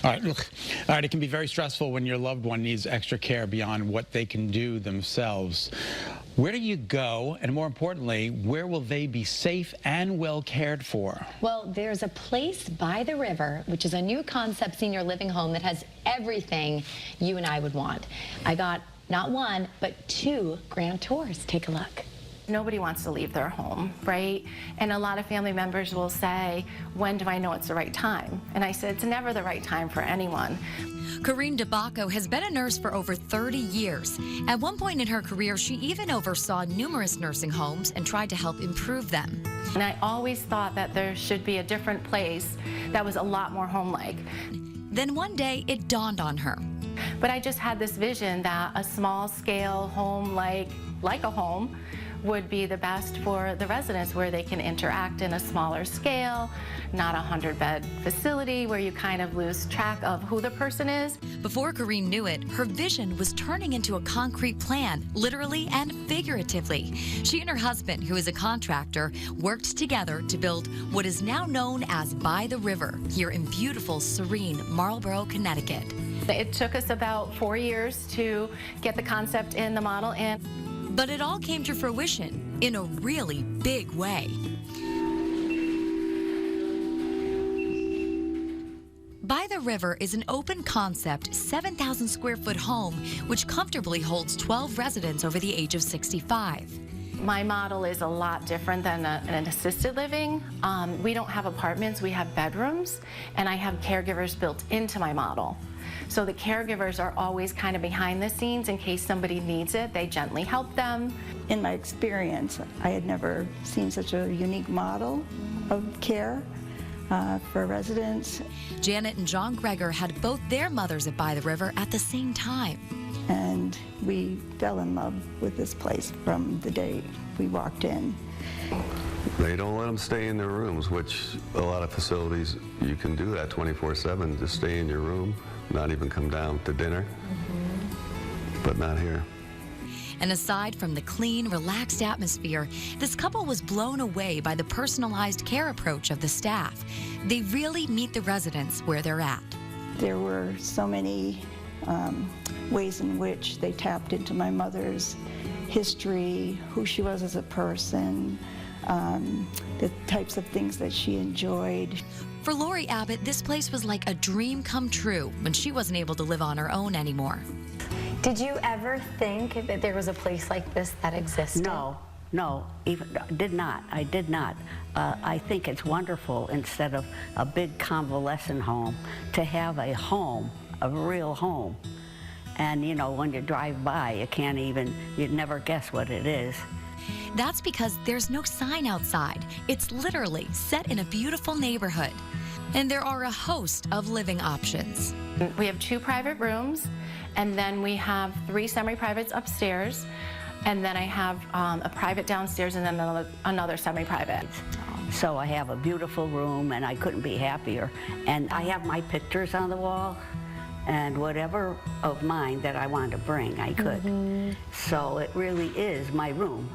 All right, look, all right, it can be very stressful when your loved one needs extra care beyond what they can do themselves. Where do you go, and more importantly, where will they be safe and well cared for? Well, there's a place by the river, which is a new concept senior living home that has everything you and I would want. I got not one, but 2 grand tours. Take a look. Nobody wants to leave their home, right? And a lot of family members will say, when do I know it's the right time? And I said, it's never the right time for anyone. Corinne DeBacco has been a nurse for over 30 years. At one point in her career, she even oversaw numerous nursing homes and tried to help improve them. And I always thought that there should be a different place that was a lot more home-like. Then one day, it dawned on her. But I just had this vision that a small-scale home like a home would be the best for the residents, where they can interact in a smaller scale, not a 100-bed facility where you kind of lose track of who the person is. Before Corinne knew it, her vision was turning into a concrete plan, literally and figuratively. She and her husband, who is a contractor, worked together to build what is now known as By the River here in beautiful, serene Marlborough, Connecticut. It took us about 4 years to get the concept and the model in. But it all came to fruition in a really big way. By the River is an open concept 7,000 square foot home which comfortably holds 12 residents over the age of 65. My model is a lot different than an assisted living. We don't have apartments, we have bedrooms, and I have caregivers built into my model. So the caregivers are always kind of behind the scenes in case somebody needs it. They gently help them. In my experience, I had never seen such a unique model of care for residents. Janet and John Greger had both their mothers at By the River at the same time. And we fell in love with this place from the day we walked in. They don't let them stay in their rooms, which a lot of facilities, you can do that 24/7, just stay in your room, not even come down to dinner, but not here. And aside from the clean, relaxed atmosphere, this couple was blown away by the personalized care approach of the staff. They really meet the residents where they're at. There were so many ways in which they tapped into my mother's history, who she was as a person, the types of things that she enjoyed. For Lori Abbott, this place was like a dream come true when she wasn't able to live on her own anymore. Did you ever think that there was a place like this that existed? No, I did not. I think it's wonderful, instead of a big convalescent home, to have a home, a real home. And you know, when you drive by, you'd never guess what it is. That's because there's no sign outside. It's literally set in a beautiful neighborhood. And there are a host of living options. We have 2 private rooms, and then we have 3 semi-privates upstairs, and then I have a private downstairs and then another semi-private. So I have a beautiful room, and I couldn't be happier. And I have my pictures on the wall, and whatever of mine that I wanted to bring, I could. So it really is my room.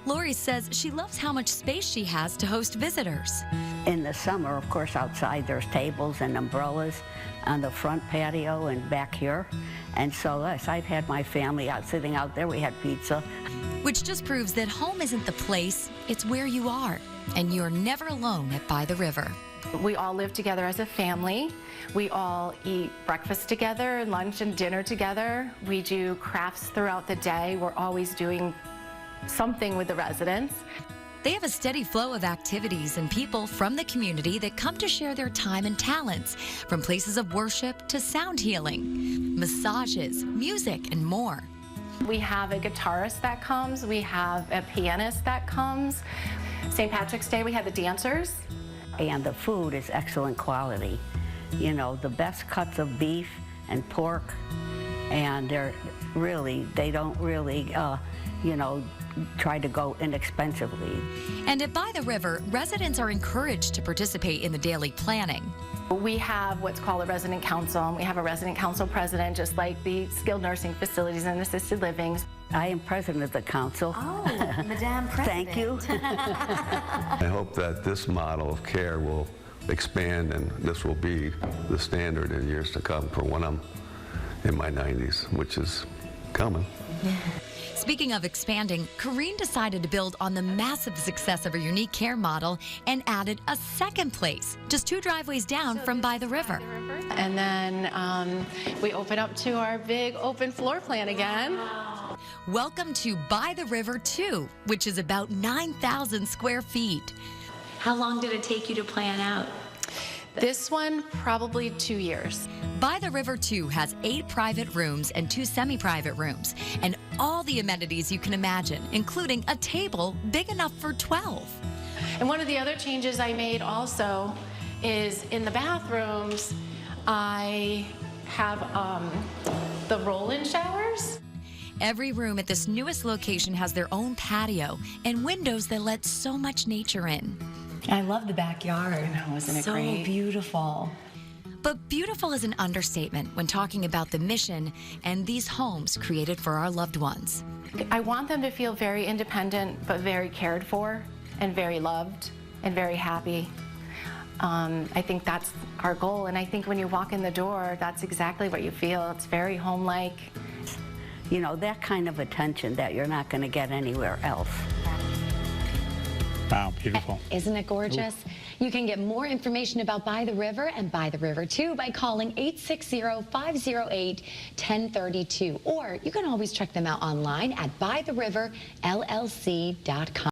Lori says she loves how much space she has to host visitors. In the summer, of course, outside there's tables and umbrellas on the front patio and back here. And so, yes, I've had my family out sitting out there. We had pizza. Which just proves that home isn't the place, it's where you are. And you're never alone at By the River. We all live together as a family. We all eat breakfast together, lunch and dinner together. We do crafts throughout the day. We're always doing something with the residents. They have a steady flow of activities and people from the community that come to share their time and talents, from places of worship to sound healing, massages, music, and more. We have a guitarist that comes. We have a pianist that comes. St. Patrick's Day, we have the dancers. And the food is excellent quality. You know, the best cuts of beef and pork, and they don't really, you know, try to go inexpensively. And at By the River, residents are encouraged to participate in the daily planning. We have what's called a resident council, and we have a resident council president, just like the skilled nursing facilities and assisted livings. I am president of the council. Oh, Madame President. Thank you. I hope that this model of care will expand, and this will be the standard in years to come for when I'm in my 90s, which is coming. Speaking of expanding, Corrine decided to build on the massive success of her unique care model and added a second place, just 2 driveways down from By the River. And then we open up to our big open floor plan again. Welcome to By the River 2, which is about 9,000 square feet. How long did it take you to plan out? This one, probably 2 years. By the River 2 has 8 private rooms and 2 semi-private rooms, and all the amenities you can imagine, including a table big enough for 12. And one of the other changes I made also is in the bathrooms, I have the roll-in showers. Every room at this newest location has their own patio and windows that let so much nature in. I love the backyard. I know, isn't it so great? beautiful. But beautiful is an understatement when talking about the mission and these homes created for our loved ones. I want them to feel very independent, but very cared for, and very loved, and very happy. I think that's our goal, and I think when you walk in the door, that's exactly what you feel. It's very home-like. You know, that kind of attention that you're not going to get anywhere else. Wow, beautiful. Isn't it gorgeous? You can get more information about By the River and By the River 2 by calling 860-508-1032. Or you can always check them out online at bytheriverllc.com.